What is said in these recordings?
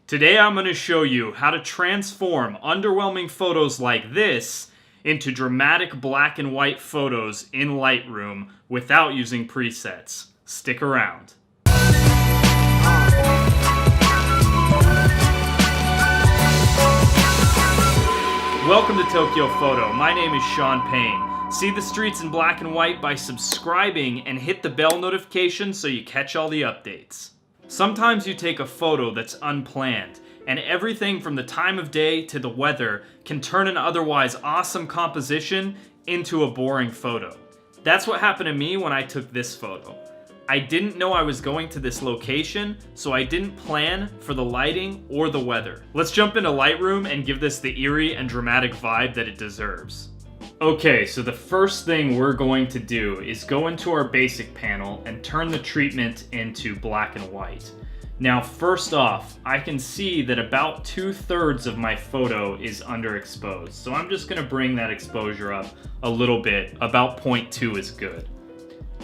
Today I'm going to show you how to transform underwhelming photos like this into dramatic black and white photos in Lightroom without using presets. Stick around. Welcome to Tokyo Photo. My name is Sean Payne. See the streets in black and white by subscribing and hit the bell notification so you catch all the updates. Sometimes you take a photo that's unplanned, and everything from the time of day to the weather can turn an otherwise awesome composition into a boring photo. That's what happened to me when I took this photo. I didn't know I was going to this location, so I didn't plan for the lighting or the weather. Let's jump into Lightroom and give this the eerie and dramatic vibe that it deserves. Okay, so the first thing we're going to do is go into our basic panel and turn the treatment into black and white. Now, first off, I can see that about 2/3 of my photo is underexposed, so I'm just going to bring that exposure up a little bit. About 0.2 is good.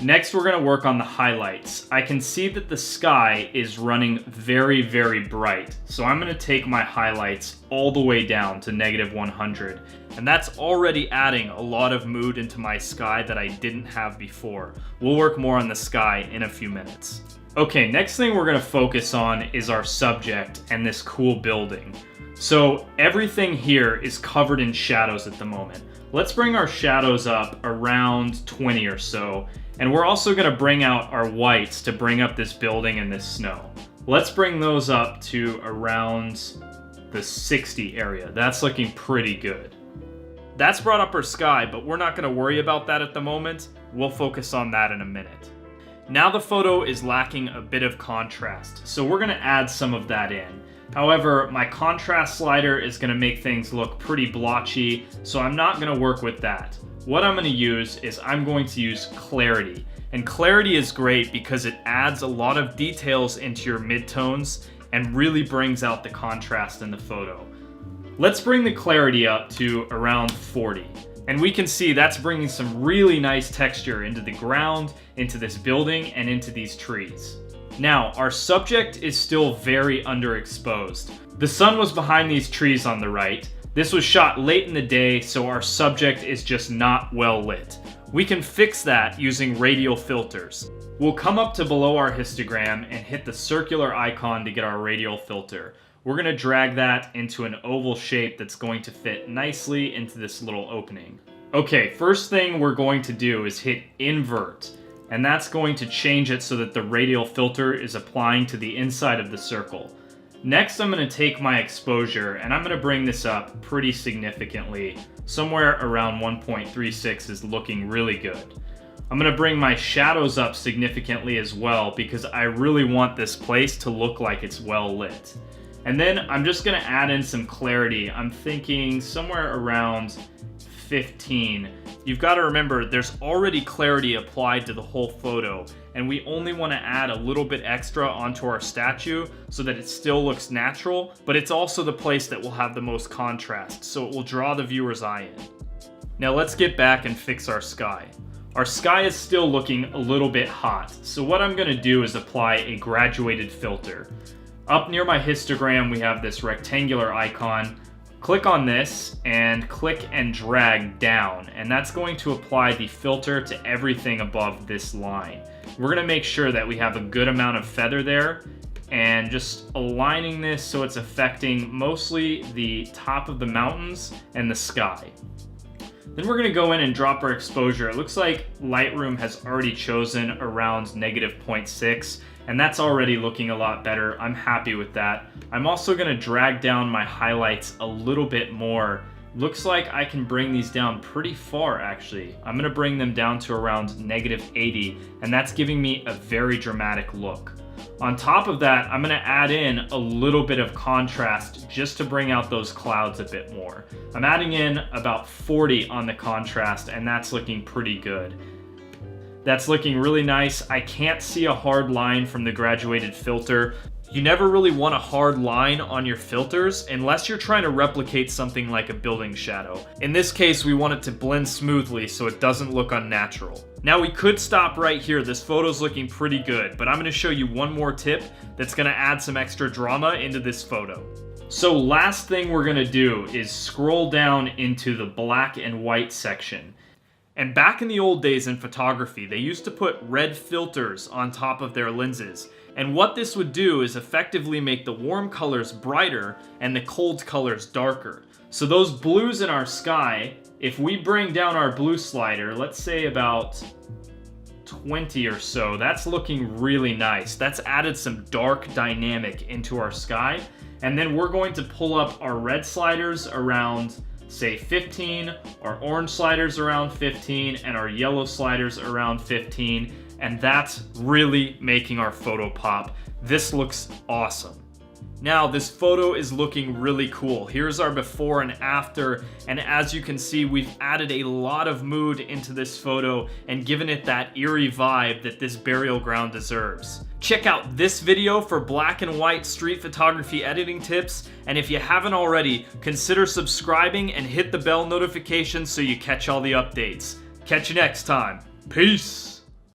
Next, we're going to work on the highlights. I can see that the sky is running very, very bright, so I'm going to take my highlights all the way down to -100, and that's already adding a lot of mood into my sky that I didn't have before. We'll work more on the sky in a few minutes. Okay, next thing we're going to focus on is our subject and this cool building. So everything here is covered in shadows at the moment. Let's bring our shadows up around 20 or so, and we're also going to bring out our whites to bring up this building and this snow. Let's bring those up to around the 60 area. That's looking pretty good. That's brought up our sky, but we're not going to worry about that at the moment. We'll focus on that in a minute. Now the photo is lacking a bit of contrast, so we're going to add some of that in. However, my contrast slider is going to make things look pretty blotchy, so I'm not going to work with that. What I'm going to use is I'm going to use clarity. And clarity is great because it adds a lot of details into your midtones and really brings out the contrast in the photo. Let's bring the clarity up to around 40. And we can see that's bringing some really nice texture into the ground, into this building, and into these trees. Now, our subject is still very underexposed. The sun was behind these trees on the right. This was shot late in the day, so our subject is just not well lit. We can fix that using radial filters. We'll come up to below our histogram and hit the circular icon to get our radial filter. We're going to drag that into an oval shape that's going to fit nicely into this little opening. Okay, first thing we're going to do is hit invert, and that's going to change it so that the radial filter is applying to the inside of the circle. Next, I'm going to take my exposure and I'm going to bring this up pretty significantly. Somewhere around 1.36 is looking really good. I'm going to bring my shadows up significantly as well because I really want this place to look like it's well lit. And then I'm just going to add in some clarity. I'm thinking somewhere around 15. You've got to remember there's already clarity applied to the whole photo, and we only want to add a little bit extra onto our statue so that it still looks natural, but it's also the place that will have the most contrast, so it will draw the viewer's eye in. Now let's get back and fix our sky. Our sky is still looking a little bit hot, so what I'm going to do is apply a graduated filter. Up near my histogram, we have this rectangular icon. Click on this and click and drag down, and that's going to apply the filter to everything above this line. We're going to make sure that we have a good amount of feather there and just aligning this so it's affecting mostly the top of the mountains and the sky. Then we're going to go in and drop our exposure. It looks like Lightroom has already chosen around -0.6, and that's already looking a lot better. I'm happy with that. I'm also going to drag down my highlights a little bit more. Looks like I can bring these down pretty far, actually. I'm going to bring them down to around -80, and that's giving me a very dramatic look. On top of that, I'm going to add in a little bit of contrast just to bring out those clouds a bit more. I'm adding in about 40 on the contrast, and that's looking pretty good. That's looking really nice. I can't see a hard line from the graduated filter. You never really want a hard line on your filters unless you're trying to replicate something like a building shadow. In this case, we want it to blend smoothly so it doesn't look unnatural. Now we could stop right here. This photo's looking pretty good, but I'm gonna show you one more tip that's gonna add some extra drama into this photo. So last thing we're gonna do is scroll down into the black and white section. And back in the old days in photography, they used to put red filters on top of their lenses. And what this would do is effectively make the warm colors brighter and the cold colors darker. So those blues in our sky, if we bring down our blue slider, let's say about 20 or so, that's looking really nice. That's added some dark dynamic into our sky. And then we're going to pull up our red sliders around, say, 15, our orange sliders around 15, and our yellow sliders around 15. And that's really making our photo pop. This looks awesome. Now, this photo is looking really cool. Here's our before and after, and as you can see, we've added a lot of mood into this photo and given it that eerie vibe that this burial ground deserves. Check out this video for black and white street photography editing tips, and if you haven't already, consider subscribing and hit the bell notification so you catch all the updates. Catch you next time. Peace!